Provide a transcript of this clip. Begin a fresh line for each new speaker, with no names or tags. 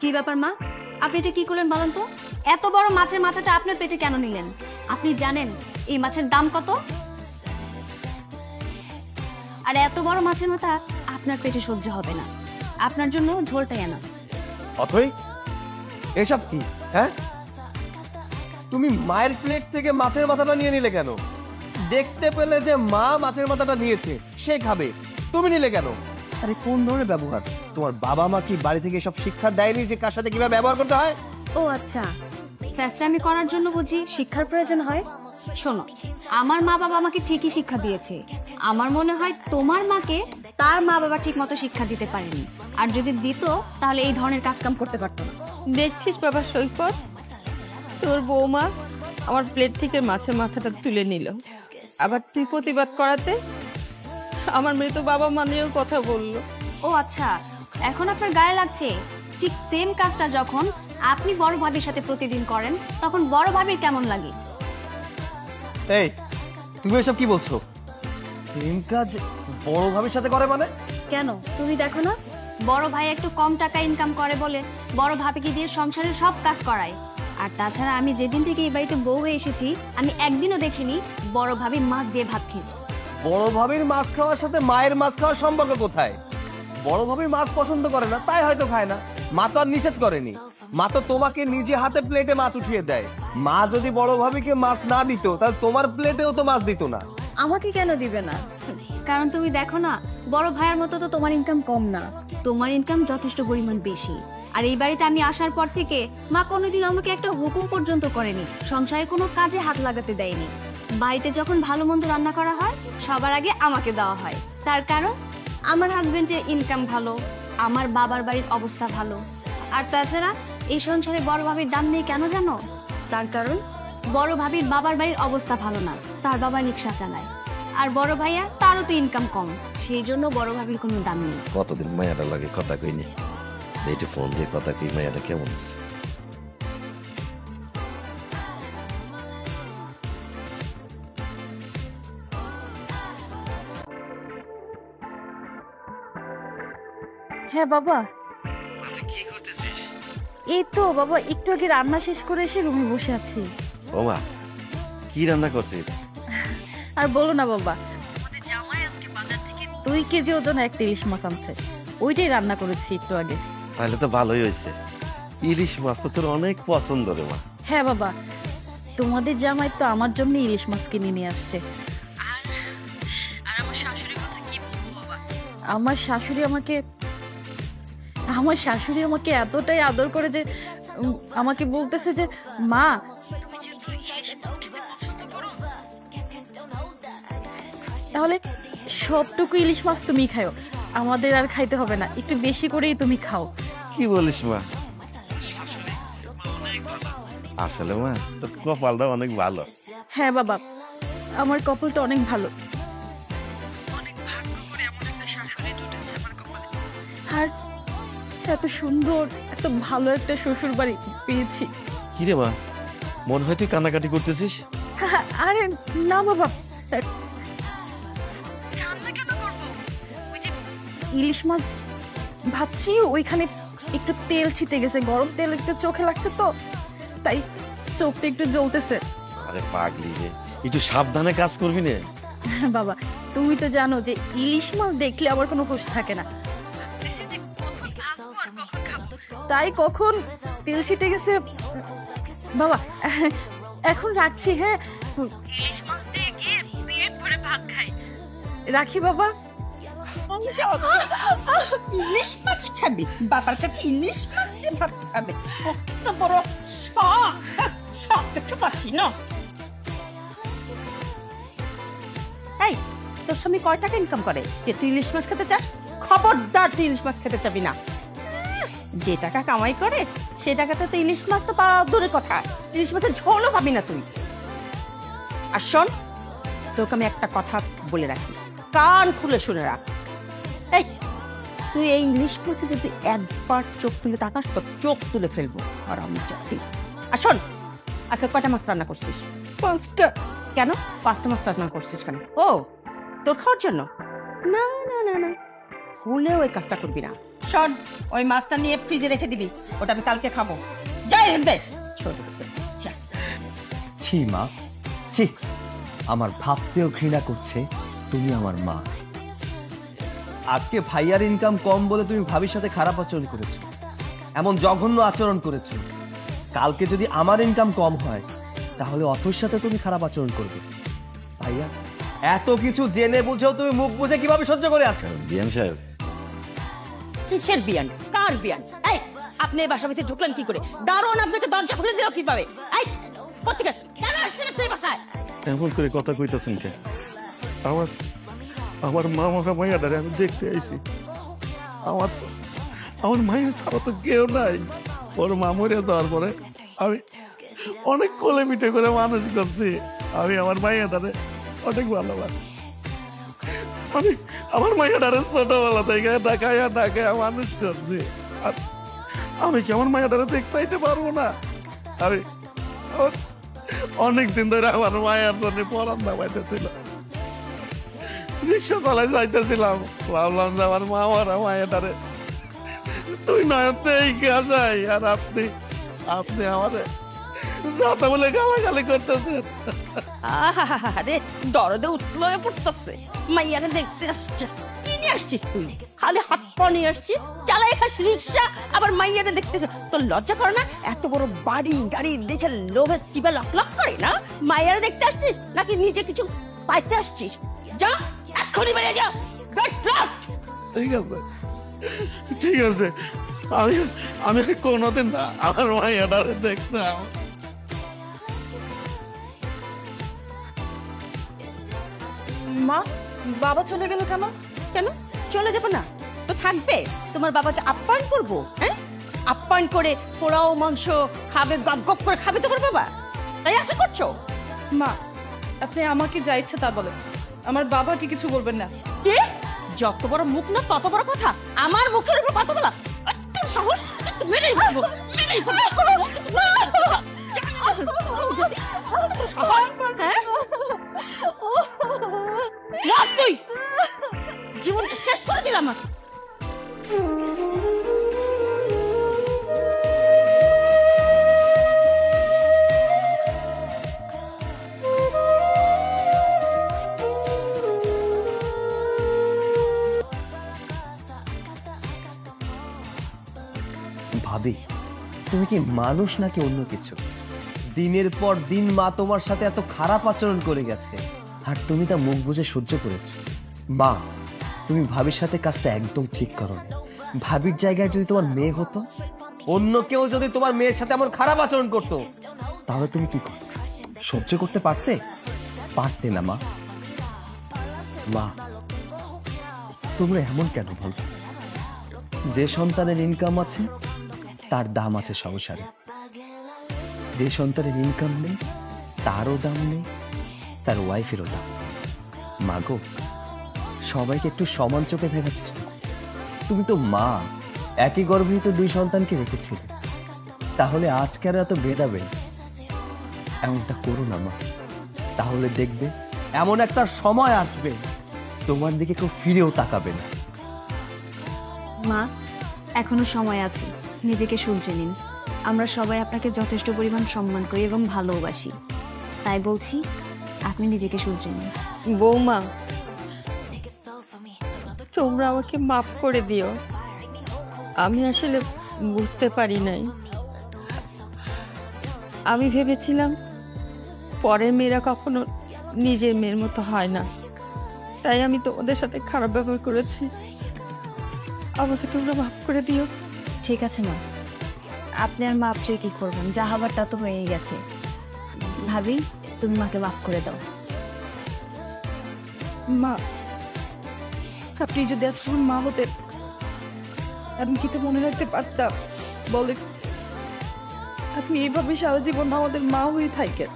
কি ব্যাপার মা, আপনি এটা কি করলেন বলেন তো? এত বড় মাছের মাথাটা আপনার পেটে কেন নিলেন? আপনি জানেন এই মাছের দাম কত? আর এত বড় মাছের মাথা আপনার পেটে সহ্য হবে না। আপনার জন্য ঝোলটাই আনা।
অথই, এসব কি? হ্যাঁ, তুমি মায়ের প্লেট থেকে মাছের মাথাটা নিয়ে নিলে কেন? দেখতে পেলে যে মা মাছের মাথাটা নিয়েছে, সে খাবে, তুমি নিলে কেন? আরে কোন ধরনের ব্যবহার? তোমার বাবা মা কি বাড়ি থেকে সব শিক্ষা দেয়নি যে কার সাথে কিভাবে ব্যবহার করতে হয়?
ও আচ্ছা, চেষ্টামি করার জন্য বুঝি শিক্ষার প্রয়োজন হয়? শোনো, আমার মা বাবা আমাকে ঠিকই শিক্ষা দিয়েছে। আমার মনে হয় তোমার মাকে তার মা বাবা ঠিক মতো শিক্ষা দিতে পারেনি, আর যদি দিত তাহলে এই ধরনের কাজকাম করতে পারতো না।
দেখছিস বাবা সৈকত, তোর বৌমা আমার প্লেট থেকে মাছের মাথাটা তুলে নিল, আবার তুই প্রতিবাদ করাতে আমার মৃত বাবা মা নিয়েও কথা বললো।
ও আচ্ছা, এখন আপনার গায়ে লাগছে? ঠিক সেম কাজটা যখন আপনি বড় ভাবির সাথে প্রতিদিন করেন, তখন বড় ভাবির কেমন লাগে?
এই, তুমি এসব কি বলছো? সেম কাজ বড় ভাবির সাথে করে মানে?
কেন, তুমি দেখো না, বড় ভাই একটু কম টাকা ইনকাম করে বলে বড় ভাবিকে দিয়ে সংসারের সব কাজ করায়। আর তাছাড়া আমি যেদিন থেকে এই বাড়িতে বউ হয়ে এসেছি, আমি একদিনও দেখিনি বড় ভাবি মাছ দিয়ে ভাত খেয়েছে।
বড় ভাবির মাছ খাওয়ার সাথে মায়ের মাছ খাওয়ার সম্পর্ক কোথায়? বড় ভাবির মাছ পছন্দ করে না, তাই হয়তো খায় না। মা তো আর নিষেধ করেনি, মা তো তোমাকে নিজে হাতে প্লেটে মাছ উঠিয়ে দেয়। মা যদি বড় ভাবিকে মাছ না দিত, তাহলে তোমার প্লেটেও তো মাছ দিত না।
আমাকে কেন দিবে না? কারণ তুমি দেখো না, বড় ভাইয়ের মতো তো তোমার ইনকাম কম না, তোমার ইনকাম যথেষ্ট পরিমাণ বেশি। আর এই বাড়িতে আমি আসার পর থেকে মা কোনোদিন আমাকে একটা হুকুম পর্যন্ত করেনি, সংসারে কোনো কাজে হাত লাগাতে দেয়নি। বাড়িতে যখন ভালো মন্দ রান্না করা হয়, সবার আগে আমাকে দেওয়া হয়। তার কারণ আমার হাজবেন্ডের ইনকাম ভালো, আমার বাবার বাড়ির অবস্থা ভালো। আর তাছাড়া এই সংসারে বড় ভাবির দাম নেই কেন জানো? তার কারণ বড় ভাবির বাবার বাড়ির অবস্থা ভালো না, তার বাবা রিক্সা চালায়। আর বড় ভাইয়া, তারও তো ইনকাম কম, সেই জন্য বড় ভাবির কোনো দাম নেই।
কতদিন মায়াটা লাগে কথা কইনি, একটু ফোন দিয়ে কথা কই মায়াটা কেমন আছে।
হ্যাঁ বাবা।
কি করতেছিস?
এই তো বাবা, একটু আগে রান্না শেষ করে এসে রুমে বসে আছি।
ও মা, কি রান্না করছিস?
আর বলো না বাবা, আমাদের জামাই আজকে বাজার থেকে 2 কেজি ওজন একটা ইলিশ মাছ আনছে, ওইটাই রান্না করেছি একটু আগে।
তাহলে তো ভালোই হয়েছে, ইলিশ মাছ তো তোর অনেক পছন্দ রে মা।
হ্যাঁ বাবা, তোমাদের জামাই তো আমার জন্য ইলিশ মাছ কিনে নিয়ে আসছে। আর আমার শাশুড়ির কথা কি বলবো বাবা, আমার শাশুড়ি আমাকে এতটাই আদর করে যে আমাকে বলতেছে যে মা, তুমি যেহেতু ইলিশ মাছ খেতে পছন্দ করো, তাহলে সবটুকু ইলিশ মাছ তুমি খাও, আমাদের আর খাইতে হবে না, একটু বেশি করেই তুমি খাও।
কি বলিস মা, শাশুড়ি অনেক ভালো। আসলে মা, তোর কপালটা অনেক ভালো।
হ্যাঁ বাবা, আমার কপালটা অনেক ভালো, অনেক ভাগ্য করে এমন একটা শাশুড়ি জুটেছে আমার কপালে। আর এত সুন্দর, এত ভালো একটা শ্বশুর বাড়ি পেয়েছি।
কি রে মা, মনে হয় তুই কান্নাকাটি করতেছিস?
আরে না বাবা, কান্না কেন করবো? ওই যে ইলিশ মাছ ভাবছি, ওইখানে একটু তেল ছিটে গেছে, গরম তেল একটু চোখে লাগছে তো, তাই চোখটা একটু জ্বলতেছে।
আরে পাগলি রে, একটু সাবধানে কাজ করবি না।
বাবা, তুমি তো জানো যে ইলিশ মাছ দেখলে আমার কোনো হুঁশ থাকে না, তাই কখন তেল ছিটে গেছে। বাবা এখন রাখছি, হ্যাঁ, ইলিশ মাছ দিয়ে গিয়ে পেট ভরে ভাত খাই, রাখি বাবা।
ইলিশ মাছ খাবি? বাবার কাছে ইলিশ মাছ দিয়ে ভাত খাবে? কত বড় শখ! শখ দেখতে পাচ্ছি না। এই, তোর স্বামী কয় টাকা ইনকাম করে যে তুই ইলিশ মাছ খেতে চাস? খবরদার, তুই ইলিশ মাছ খেতে চাবি না। যে টাকা কামাই করে সে টাকাতে তো ইলিশ মাছ তো পাওয়া দূরের কথা, ইলিশ মাছের ঝোলও পাবি না তুই। আর শোন, তোকে আমি একটা কথা বলে রাখি, কান খুলে শুনে রাখ। এই, তুই এই ইংলিশ মাছে যদি একবার চোখ তুলে তাকাস তো চোখ তুলে ফেলবো। আর আমি জানি। আর শোন, আজকে কয়টা মাছ রান্না করছিস? 5টা। কেন 5টা মাছ রান্না করছিস কেন? ও, তোর খাওয়ার জন্য? না না না না, ভুলেও ওই কাজটা করবি না। শোন, ওই মাছটা নিয়ে ফ্রিজে রেখে দিবি, ওটা আমি কালকে খাবো। যাই হেন্দে ছোট যা।
ছি মা, ছি, আমার ভাবতেও ঘৃণা করছে তুমি আমার মা। আজকে ভাইয়ার ইনকাম কম বলে তুমি ভাবির সাথে খারাপ আচরণ করেছো, এমন জঘন্য আচরণ করেছো। কালকে যদি আমার ইনকাম কম হয় তাহলে অথর সাথে তুমি খারাপ আচরণ করবে। ভাইয়া, এত কিছু জেনে বুঝেও তুমি মুখ বুঝে কিভাবে সহ্য করে আছো?
বিয়ান সাহেব,
কিসের বিয়ান? কার বিয়ান? এই, আপনি এই বাসা ভিতরে ঢুকলেন কি করে? দারোয়ান আপনাকে দরজা খুলে দিল কিভাবে? এই, কোত্থেকে আসলেন? কেন আসছেন আপনি এই বাসায়?
এমন করে কথা কইতাছেন কে? আমার মা মাখা মাইয়াটারে আমি দেখতে আইছি। আমার মায়ের ছাড়া তো কেউ নাই। ওর মা মরে যাওয়ার পরে আমি অনেক কোলে পিঠে করে মানুষ করছি। আমি আমার মাইয়াটারে অনেক ভালোবাসি। আমি আমার মাইয়াটারে ছোটবেলা থেকে ঢাকায়া মানুষ করছি। আর আমি কি আমার মাইয়াটারে দেখতে আইতে পারবো না? আমি অনেকদিন ধরে আমার মায়ের জন্য পরান দাবাইতেছিল। রিক্সা চালাই যাইতেছিলাম, ভাবলাম যে আমার মা মারা মায়েটারে তুই নয়তে এই যাই। আর আপনি আমারে যাতা বলে গালাগালি করতেছেন।
আরে দরদে উঠলো পড়তেছে। মাইয়ারে দেখতে আসছে। কি নিয়ে আসছিস তুই? খালি হাত পা নিয়ে আসছিস, চালাই খাস রিক্সা, আবার মাইয়ারে দেখতেছ। তোর লজ্জা করে না? এত বড় বাড়ি গাড়ি দেখে লোভে চিবা লক লক করে না? মাইয়ারে দেখতে আসছিস নাকি নিজে কিছু পাইতে আসছিস? যা, এক্ষুনি বেরিয়ে যা। Get lost.
ঠিক আছে, আমি কোনোদিন না আমার মাইয়াটারে দেখতাম।
মা, বাবা চলে গেল কেন?
কেন চলে যাবো না? তো থাকবে। তোমার বাবাকে আপ্যায়ন করবো, হ্যাঁ? আপ্যায়ন করে পোড়াও মাংস খাবে, গপ গপ করে খাবে তোমার বাবা, তাই আশা করছো?
মা, আপনি আমাকে যা ইচ্ছা তা বলেন, আমার বাবাকে কিছু বলবেন না।
কে? যত বড় মুখ না তত বড় কথা। আমার মুখের উপর কথা বলা এত সাহস! মেরেই ফেলবো, মেরেই ফেলবো। হ্যাঁ? না, তুই জীবনটা শেষ করে দিলাম।
ভাবি, তুমি কি মানুষ নাকি অন্য কিছু? দিনের পর দিন মা তোমার সাথে এত খারাপ আচরণ করে গেছে, আর তুমি তা মুখ বুঝে সহ্য করেছো। মা, তুমি ভাবির সাথে কাজটা একদম ঠিক করো না। ভাবির জায়গায় যদি তোমার মেয়ে হতো, অন্য কেউ যদি তোমার মেয়ের সাথে এমন খারাপ আচরণ করতো, তাহলে তুমি কি করতে? সহ্য করতে পারতে? পারতে না মা। মা, তোমরা এমন কেন বলো? যে সন্তানের ইনকাম আছে তার দাম আছে সংসারে, যে সন্তানের ইনকাম নেই তারও দাম নেই, তার ওয়াইফেরও দাম। মাগো, সবাইকে একটু সমান চোখে দেখার চেষ্টা করো। তুমি তো মা, একই গর্ভে তো দুই সন্তানকে রেখেছিলে, তাহলে আজকে আর এত ভেদাবে এমনটা করো না মা। তাহলে দেখবে এমন একটা সময় আসবে তোমার দিকে কেউ ফিরেও তাকাবে না।
মা, এখনো সময় আছে, নিজেকে শুধরে নিন। আমরা সবাই আপনাকে যথেষ্ট পরিমাণ সম্মান করি এবং ভালোবাসি, তাই বলছি আপনি নিজেকে শুধরে নিন।
বৌমা, তোমরা আমাকে মাফ করে দিও। আমি আসলে বুঝতে পারি নাই। আমি ভেবেছিলাম পরের মেয়েরা কখনো নিজের মেয়ের মতো হয় না, তাই আমি তোমাদের সাথে খারাপ ব্যবহার করেছি। আমাকে তোমরা মাফ করে দিও।
ঠিক আছে মা, আপনি আর মাপ চেয়ে কি করবেন? যা হবার তা তো হয়েই গেছে। ভাবি, তুমি মাকে মাফ করে দাও।
মা, আপনি যদি আজ মা হতেন, আমি কি তো মনে রাখতে পারতাম? বলে, আপনি এইভাবে সারা জীবন আমাদের মা হয়ে থাকেন।